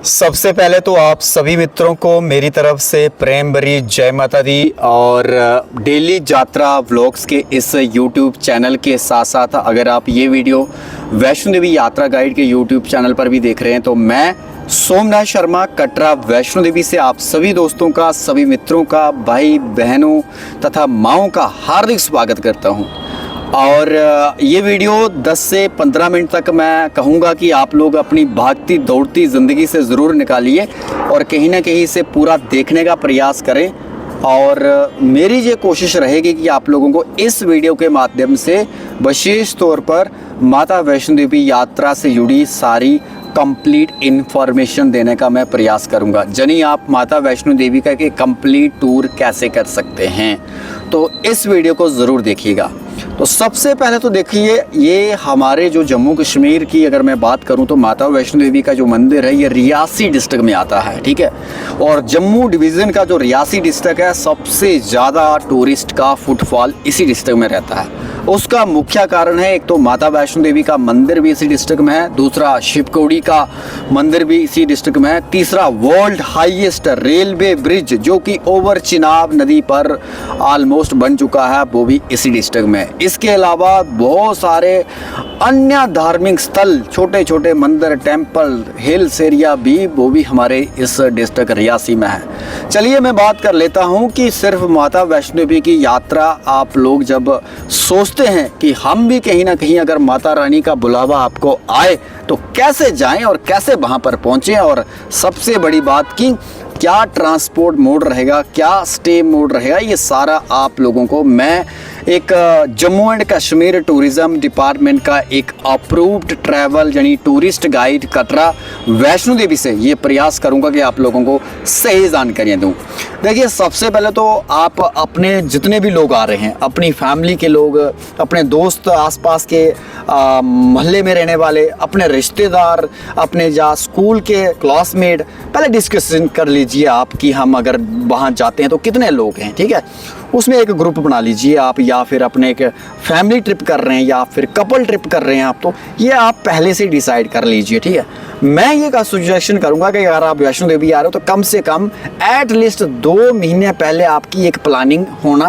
सबसे पहले तो आप सभी मित्रों को मेरी तरफ से प्रेम भरी जय माता दी। और डेली यात्रा व्लॉग्स के इस YouTube चैनल के साथ साथ अगर आप ये वीडियो वैष्णो देवी यात्रा गाइड के YouTube चैनल पर भी देख रहे हैं तो मैं सोमनाथ शर्मा कटरा वैष्णो देवी से आप सभी दोस्तों का, सभी मित्रों का, भाई बहनों तथा माँओं का हार्दिक स्वागत करता हूँ। और ये वीडियो 10 से 15 मिनट तक मैं कहूँगा कि आप लोग अपनी भागती दौड़ती ज़िंदगी से ज़रूर निकालिए और कहीं ना कहीं इसे पूरा देखने का प्रयास करें। और मेरी ये कोशिश रहेगी कि आप लोगों को इस वीडियो के माध्यम से विशेष तौर पर माता वैष्णो देवी यात्रा से जुड़ी सारी कंप्लीट इन्फॉर्मेशन देने का मैं प्रयास करूंगा। जनी आप माता वैष्णो देवी का एक कंप्लीट टूर कैसे कर सकते हैं, तो इस वीडियो को ज़रूर देखिएगा। तो सबसे पहले तो देखिए, ये हमारे जो जम्मू कश्मीर की अगर मैं बात करूं तो माता वैष्णो देवी का जो मंदिर है ये रियासी डिस्ट्रिक्ट में आता है, ठीक है। और जम्मू डिवीज़न का जो रियासी डिस्ट्रिक्ट है, सबसे ज़्यादा टूरिस्ट का फुटफॉल इसी डिस्ट्रिक्ट में रहता है। उसका मुख्य कारण है, एक तो माता वैष्णो देवी का मंदिर भी इसी डिस्ट्रिक्ट में है, दूसरा शिवकोड़ी का मंदिर भी इसी डिस्ट्रिक्ट में है, तीसरा वर्ल्ड हाईएस्ट रेलवे ब्रिज जो कि ओवर चिनाब नदी पर ऑलमोस्ट बन चुका है, वो भी इसी डिस्ट्रिक्ट में। इसके अलावा बहुत सारे अन्य धार्मिक स्थल, छोटे छोटे मंदिर, टेम्पल, हिल्स एरिया भी, वो भी हमारे इस डिस्ट्रिक्ट रियासी में है। चलिए मैं बात कर लेता हूं कि सिर्फ माता वैष्णो देवी की यात्रा आप लोग जब सोचते हैं कि हम भी कहीं ना कहीं अगर माता रानी का बुलावा आपको आए तो कैसे जाएं और कैसे वहां पर पहुंचें, और सबसे बड़ी बात की क्या ट्रांसपोर्ट मोड रहेगा, क्या स्टे मोड रहेगा, ये सारा आप लोगों को मैं एक Jammu and Kashmir tourism department का एक अप्रूव्ड ट्रैवल यानी टूरिस्ट गाइड कटरा वैष्णो देवी से ये प्रयास करूंगा कि आप लोगों को सही जानकारियाँ दूं। देखिए, सबसे पहले तो आप अपने जितने भी लोग आ रहे हैं, अपनी फैमिली के लोग, अपने दोस्त, आसपास के मोहल्ले में रहने वाले, अपने रिश्तेदार, अपने जा स्कूल के क्लासमेट, पहले डिस्कशन कर लीजिए आप कि हम अगर वहाँ जाते हैं तो कितने लोग हैं, ठीक है। उसमें एक ग्रुप बना लीजिए आप, या फिर अपने एक फैमिली ट्रिप कर रहे हैं या फिर कपल ट्रिप कर रहे हैं आप, तो ये आप पहले से डिसाइड कर लीजिए, ठीक है। मैं ये का सजेशन करूंगा कि अगर आप वैष्णो देवी आ रहे हो तो कम से कम एट लीस्ट 2 महीने पहले आपकी एक प्लानिंग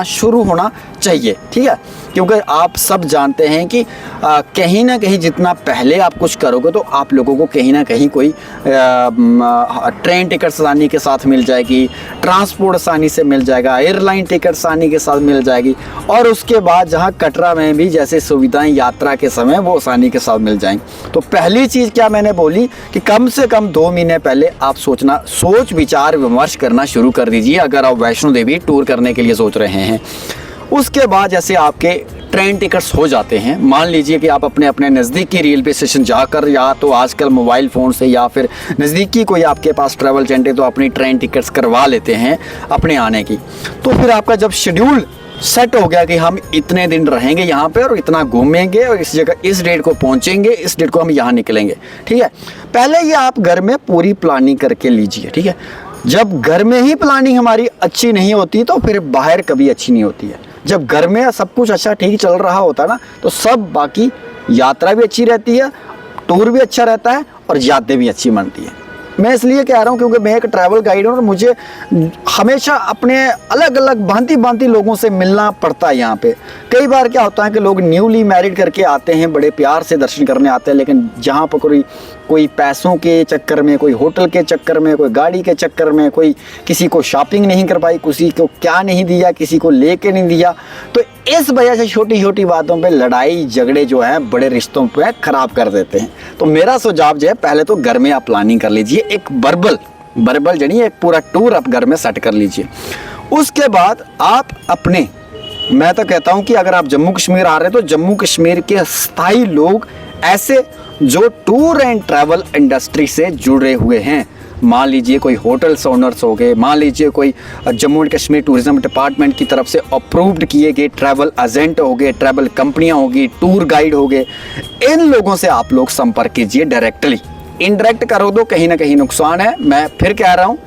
शुरू होना चाहिए, ठीक है। क्योंकि आप सब जानते हैं कि कहीं ना कहीं जितना पहले आप कुछ करोगे तो आप लोगों को कहीं ना कहीं कोई ट्रेन टिकट आसानी के साथ मिल जाएगी, ट्रांसपोर्ट आसानी से मिल जाएगा, एयरलाइन टिकट आसानी के साथ मिल जाएगी, और उसके बाद जहां कटरा में भी जैसे सुविधाएं यात्रा के समय वो आसानी के साथ मिल जाएंगी। तो पहली चीज़ क्या मैंने बोली कि कम से कम 2 महीने पहले आप सोच विचार विमर्श करना शुरू कर दीजिए अगर आप वैष्णो देवी टूर करने के लिए सोच रहे हैं। उसके बाद जैसे आपके ट्रेन टिकट्स हो जाते हैं, मान लीजिए कि आप अपने अपने नज़दीकी रेलवे स्टेशन जाकर, या तो आजकल मोबाइल फ़ोन से या फिर नज़दीकी कोई आपके पास ट्रैवल एजेंट है तो अपनी ट्रेन टिकट्स करवा लेते हैं अपने आने की। तो फिर आपका जब शेड्यूल सेट हो गया कि हम इतने दिन रहेंगे यहाँ पे और इतना घूमेंगे और इस जगह इस डेट को पहुँचेंगे, इस डेट को हम यहाँ निकलेंगे, ठीक है। पहले ये आप घर में पूरी प्लानिंग करके लीजिए, ठीक है। जब घर में ही प्लानिंग हमारी अच्छी नहीं होती तो फिर बाहर कभी अच्छी नहीं होती है। जब घर में सब कुछ अच्छा ठीक चल रहा होता ना तो सब बाकी यात्रा भी अच्छी रहती है, टूर भी अच्छा रहता है और यादें भी अच्छी बनती है। मैं इसलिए कह रहा हूँ क्योंकि मैं एक ट्रैवल गाइड हूँ और मुझे हमेशा अपने अलग अलग भांति भांति लोगों से मिलना पड़ता है यहाँ पे। कई बार क्या होता है कि लोग न्यूली मैरिड करके आते हैं, बड़े प्यार से दर्शन करने आते हैं, लेकिन जहाँ पर कोई पैसों के चक्कर में, कोई होटल के चक्कर में, कोई गाड़ी के चक्कर में, कोई किसी को शॉपिंग नहीं कर पाई, किसी को क्या नहीं दिया, किसी को लेके नहीं दिया, तो इस वजह से छोटी छोटी बातों पे लड़ाई झगड़े जो है बड़े रिश्तों पे खराब कर देते हैं। तो मेरा सुझाव जो है, पहले तो घर में आप प्लानिंग कर लीजिए, एक बर्बल जनी एक पूरा टूर आप घर में सेट कर लीजिए। उसके बाद आप अपने, मैं तो कहता हूं कि अगर आप जम्मू कश्मीर आ रहे हैं तो जम्मू कश्मीर के स्थायी लोग, ऐसे जो टूर एंड ट्रैवल इंडस्ट्री से जुड़े हुए हैं, मान लीजिए कोई होटल्स ओनर्स हो गए, मान लीजिए कोई Jammu and Kashmir tourism department की तरफ से अप्रूव्ड किए गए ट्रैवल एजेंट हो गए, ट्रैवल कंपनियां होगी, टूर गाइड हो गए, इन लोगों से आप लोग संपर्क कीजिए डायरेक्टली। इनडायरेक्ट करो तो कहीं ना कहीं नुकसान है, मैं फिर कह रहा हूँ,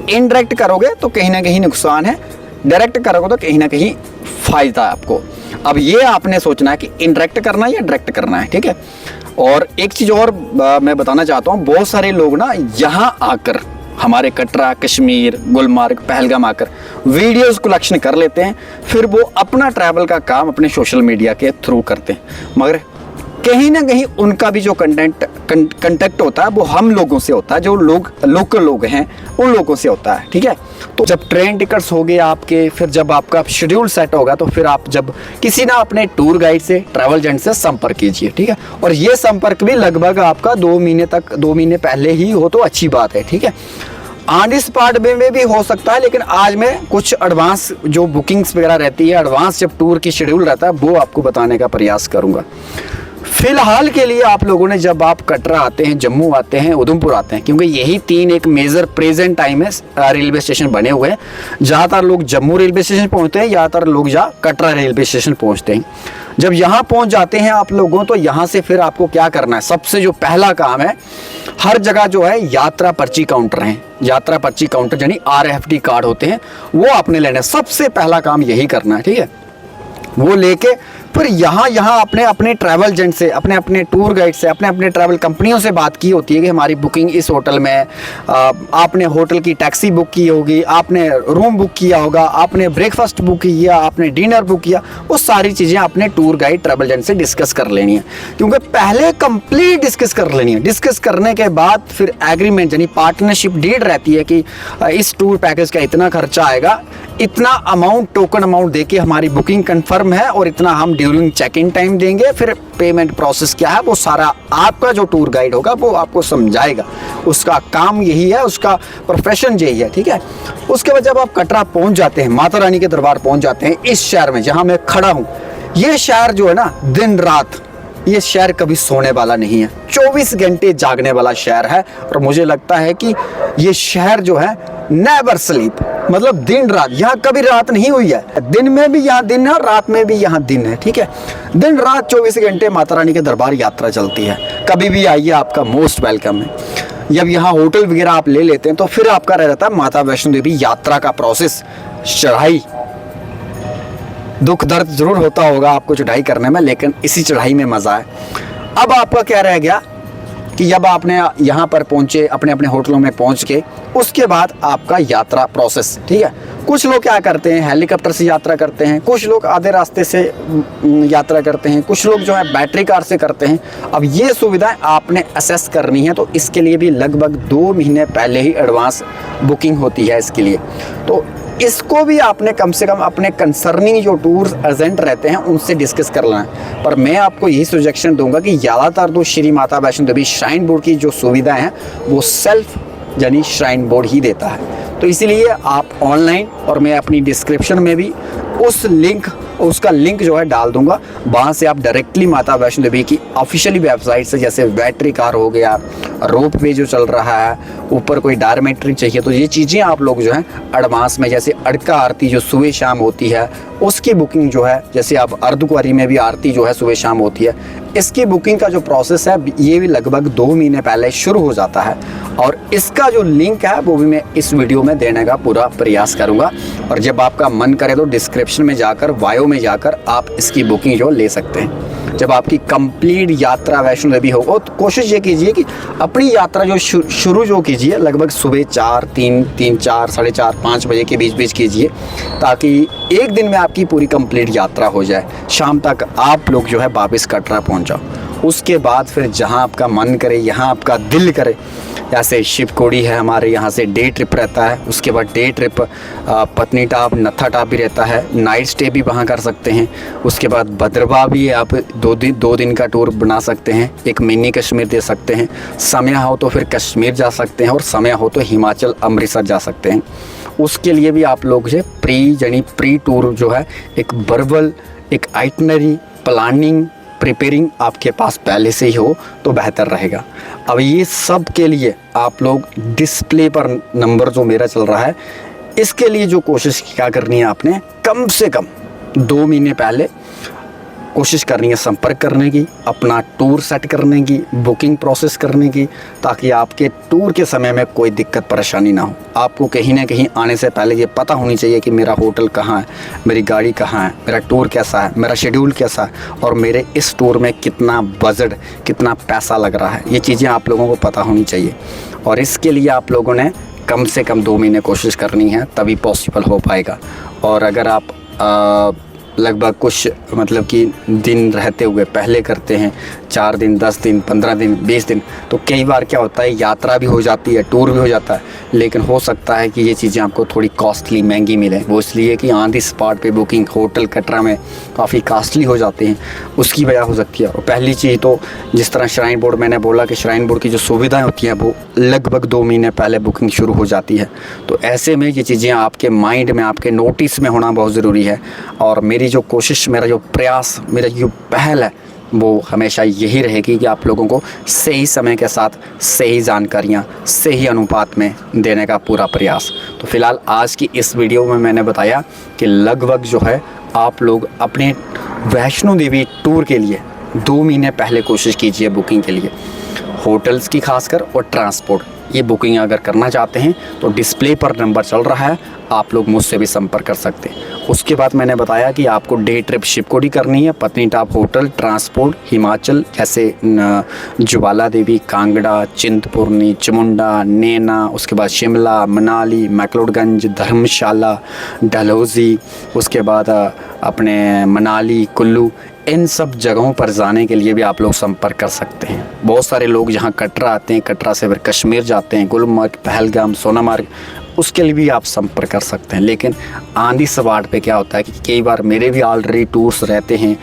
इनडायरेक्ट करोगे तो कहीं ना कहीं नुकसान है, डायरेक्ट करोगे तो कहीं ना कहीं फ़ायदा है आपको। अब ये आपने सोचना है कि इनडायरेक्ट करना है या डायरेक्ट करना है, ठीक है। और एक चीज़ और मैं बताना चाहता हूँ, बहुत सारे लोग ना यहाँ आकर हमारे कटरा, कश्मीर, गुलमर्ग, पहलगाम आकर वीडियोस कलेक्शन कर लेते हैं, फिर वो अपना ट्रैवल का काम अपने सोशल मीडिया के थ्रू करते हैं, मगर कहीं ना कहीं उनका भी जो कंटेक्ट होता है वो हम लोगों से होता है, जो लोग लोकल लोग हैं उन लोगों से होता है, ठीक है। तो जब ट्रेन टिकट्स हो गए आपके, फिर जब आपका शेड्यूल सेट होगा तो फिर आप जब किसी ना अपने टूर गाइड से, ट्रैवल एजेंट से संपर्क कीजिए, ठीक है। और ये संपर्क भी लगभग आपका 2 महीने पहले ही हो तो अच्छी बात है, ठीक है। ऑन स्पॉट में भी हो सकता है, लेकिन आज मैं कुछ एडवांस जो बुकिंग्स वगैरह रहती है, एडवांस जब टूर की शेड्यूल रहता है वो आपको बताने का प्रयास करूँगा। फिलहाल के लिए आप लोगों ने, जब आप कटरा आते हैं, जम्मू आते हैं, उधमपुर आते हैं, क्योंकि यही 3 एक मेजर प्रेजेंट टाइम है रेलवे स्टेशन बने हुए हैं। ज़्यादातर लोग जम्मू रेलवे स्टेशन पहुंचते हैं, ज़्यादातर लोग कटरा रेलवे स्टेशन पहुंचते हैं। जब यहाँ पहुंच जाते हैं आप लोगों, तो यहाँ से फिर आपको क्या करना है, सबसे जो पहला काम है, हर जगह जो है यात्रा पर्ची काउंटर हैं, यात्रा पर्ची काउंटर यानी RFD कार्ड होते हैं, वो आपने लेना। सबसे पहला काम यही करना है, ठीक है। वो लेके फिर यहाँ अपने अपने ट्रैवल एजेंट से, अपने अपने टूर गाइड से, अपने अपने ट्रैवल कंपनियों से बात की होती है कि हमारी बुकिंग इस होटल में है, आपने होटल की टैक्सी बुक की होगी, आपने रूम बुक किया होगा, आपने ब्रेकफास्ट बुक किया, आपने डिनर बुक किया, वो सारी चीज़ें अपने टूर गाइड, ट्रैवल एजेंट से डिस्कस कर लेनी है, क्योंकि पहले कंप्लीट डिस्कस कर लेनी है। डिस्कस करने के बाद फिर एग्रीमेंट यानी पार्टनरशिप डीड रहती है कि इस टूर पैकेज का इतना खर्चा आएगा, इतना अमाउंट, टोकन अमाउंट देके हमारी बुकिंग कंफर्म है और इतना हम ड्यूरिंग चेक इन टाइम देंगे। फिर पेमेंट प्रोसेस क्या है वो सारा आपका जो टूर गाइड होगा वो आपको समझाएगा। उसका काम यही है, उसका प्रोफेशन यही है, ठीक है। उसके बाद जब आप कटरा पहुंच जाते हैं, माता रानी के दरबार पहुंच जाते हैं, इस शहर में जहां मैं खड़ा हूं, ये शहर जो है ना, दिन रात ये शहर कभी सोने वाला नहीं है, 24 घंटे जागने वाला शहर है। और मुझे लगता है कि ये शहर जो है नेवर स्लीप, मतलब दिन रात, यहाँ कभी रात नहीं हुई है। दिन में भी यहाँ दिन है, रात में भी यहाँ दिन है, ठीक है। दिन रात 24 घंटे माता रानी के दरबार यात्रा चलती है। कभी भी आइए, आपका मोस्ट वेलकम है। जब यहाँ होटल वगैरह आप ले लेते हैं तो फिर आपका रह जाता है माता वैष्णो देवी यात्रा का प्रोसेस, चढ़ाई। दुख दर्द जरूर होता होगा आपको चढ़ाई करने में, लेकिन इसी चढ़ाई में मजा है। अब आपका क्या रह गया कि जब आपने यहाँ पर पहुँचे, अपने अपने होटलों में पहुँच के, उसके बाद आपका यात्रा प्रोसेस, ठीक है। कुछ लोग क्या करते हैं, हेलीकॉप्टर से यात्रा करते हैं, कुछ लोग आधे रास्ते से यात्रा करते हैं, कुछ लोग जो है बैटरी कार से करते हैं। अब ये सुविधाएं आपने असेस करनी है, तो इसके लिए भी लगभग 2 महीने पहले ही एडवांस बुकिंग होती है इसके लिए। तो इसको भी आपने कम से कम अपने कंसर्निंग जो टूर एजेंट रहते हैं उनसे डिस्कस कर लेना है। पर मैं आपको यही सजेशन दूंगा कि ज़्यादातर तो श्री माता वैष्णो देवी श्राइन बोर्ड की जो सुविधाएं हैं वो सेल्फ यानी श्राइन बोर्ड ही देता है। तो इसीलिए आप ऑनलाइन, और मैं अपनी डिस्क्रिप्शन में भी उसका लिंक जो है डाल दूंगा, वहाँ से आप डायरेक्टली माता वैष्णो देवी की ऑफिशियली वेबसाइट से, जैसे बैटरी कार हो गया, रोप वे जो चल रहा है, ऊपर कोई डॉर्मेट्री चाहिए, तो ये चीज़ें आप लोग जो है एडवांस में, जैसे अड़का आरती जो सुबह शाम होती है उसकी बुकिंग जो है, जैसे आप अर्धकुंवारी में भी आरती जो है सुबह शाम होती है, इसकी बुकिंग का जो प्रोसेस है ये भी लगभग 2 महीने पहले शुरू हो जाता है। और इसका जो लिंक है वो भी मैं इस वीडियो में देने का पूरा प्रयास करूंगा। और जब आपका मन करे तो डिस्क्रिप्शन में जाकर, बायो में जाकर आप इसकी बुकिंग जो ले सकते हैं। जब आपकी कंप्लीट यात्रा वैष्णो देवी हो, तो कोशिश ये कीजिए कि अपनी यात्रा जो शुरू जो कीजिए लगभग सुबह 4, 3, 4, 4:30, 5 बजे के बीच कीजिए, ताकि एक दिन में आपकी पूरी कंप्लीट यात्रा हो जाए, शाम तक आप लोग जो है वापस कटरा पहुंच जाओ। उसके बाद फिर जहां आपका मन करे, यहाँ आपका दिल करे, जैसे शिवकोड़ी है हमारे यहाँ से डे ट्रिप रहता है, उसके बाद डे ट्रिप पत्नीटाप, नत्थाटाप भी रहता है, नाइट स्टे भी वहाँ कर सकते हैं। उसके बाद भद्रवाह भी आप 2 दिन का टूर बना सकते हैं, एक मिनी कश्मीर दे सकते हैं। समय हो तो फिर कश्मीर जा सकते हैं, और समय हो तो हिमाचल, अमृतसर जा सकते हैं। उसके लिए भी आप लोग जो प्री टूर जो है, एक वर्बल, एक आइटनरी प्लानिंग, प्रिपेयरिंग आपके पास पहले से ही हो तो बेहतर रहेगा। अब ये सब के लिए आप लोग डिस्प्ले पर नंबर जो मेरा चल रहा है, इसके लिए जो कोशिश क्या करनी है आपने, कम से कम 2 महीने पहले कोशिश करनी है संपर्क करने की, अपना टूर सेट करने की, बुकिंग प्रोसेस करने की, ताकि आपके टूर के समय में कोई दिक्कत परेशानी ना हो। आपको कहीं ना कहीं आने से पहले ये पता होनी चाहिए कि मेरा होटल कहाँ है, मेरी गाड़ी कहाँ है, मेरा टूर कैसा है, मेरा शेड्यूल कैसा है और मेरे इस टूर में कितना बजट, कितना पैसा लग रहा है। ये चीज़ें आप लोगों को पता होनी चाहिए और इसके लिए आप लोगों ने कम से कम 2 महीने कोशिश करनी है, तभी पॉसिबल हो पाएगा। और अगर आप लगभग कुछ मतलब कि दिन रहते हुए पहले करते हैं, 4 दिन, 10 दिन, 15 दिन, 20 दिन, तो कई बार क्या होता है यात्रा भी हो जाती है, टूर भी हो जाता है, लेकिन हो सकता है कि ये चीज़ें आपको थोड़ी कॉस्टली, महंगी मिले। वो इसलिए कि ऑन दी स्पॉट पे बुकिंग होटल कटरा में काफ़ी कॉस्टली हो जाते हैं, उसकी वजह हो सकती है। और पहली चीज़ तो जिस तरह श्राइन बोर्ड, मैंने बोला कि श्राइन बोर्ड की जो सुविधाएँ होती हैं वो लगभग 2 महीने पहले बुकिंग शुरू हो जाती है। तो ऐसे में ये चीज़ें आपके माइंड में, आपके नोटिस में होना बहुत ज़रूरी है। और मेरी जो कोशिश, मेरा जो प्रयास, मेरा जो पहल है वो हमेशा यही रहेगी कि आप लोगों को सही समय के साथ सही जानकारियाँ सही अनुपात में देने का पूरा प्रयास। तो फ़िलहाल आज की इस वीडियो में मैंने बताया कि लगभग जो है आप लोग अपने वैष्णो देवी टूर के लिए 2 महीने पहले कोशिश कीजिए बुकिंग के लिए, होटल्स की खासकर और ट्रांसपोर्ट। ये बुकिंग अगर करना चाहते हैं तो डिस्प्ले पर नंबर चल रहा है, आप लोग मुझसे भी संपर्क कर सकते हैं। उसके बाद मैंने बताया कि आपको डे ट्रिप शिपकोडी करनी है, पत्नीटॉप होटल, ट्रांसपोर्ट, हिमाचल जैसे ज्वाला देवी, कांगड़ा, चिंतपूर्णी, चामुंडा, नैना, उसके बाद शिमला, मनाली, मैक्लोडगंज, धर्मशाला, डलहौजी, उसके बाद अपने मनाली, कुल्लू, इन सब जगहों पर जाने के लिए भी आप लोग संपर्क कर सकते हैं। बहुत सारे लोग यहाँ कटरा आते हैं, कटरा से फिर कश्मीर जाते हैं, गुलमर्ग, पहलगाम, सोनामर्ग, उसके लिए भी आप संपर्क कर सकते हैं। लेकिन आंधी सवार पे क्या होता है कि कई बार मेरे भी ऑलरेडी टूर्स रहते हैं,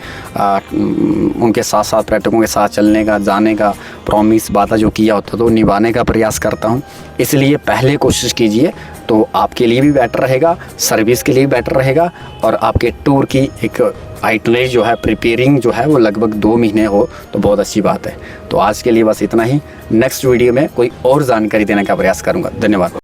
उनके साथ साथ पर्यटकों के साथ चलने का, जाने का प्रॉमिस, वादा जो किया होता है तो निभाने का प्रयास करता हूँ। इसलिए पहले कोशिश कीजिए तो आपके लिए भी बेटर रहेगा, सर्विस के लिए भी बेटर रहेगा और आपके टूर की एक आइटनरी जो है, प्रिपेयरिंग जो है वो लगभग 2 महीने हो तो बहुत अच्छी बात है। तो आज के लिए बस इतना ही। नेक्स्ट वीडियो में कोई और जानकारी देने का प्रयास करूँगा। धन्यवाद।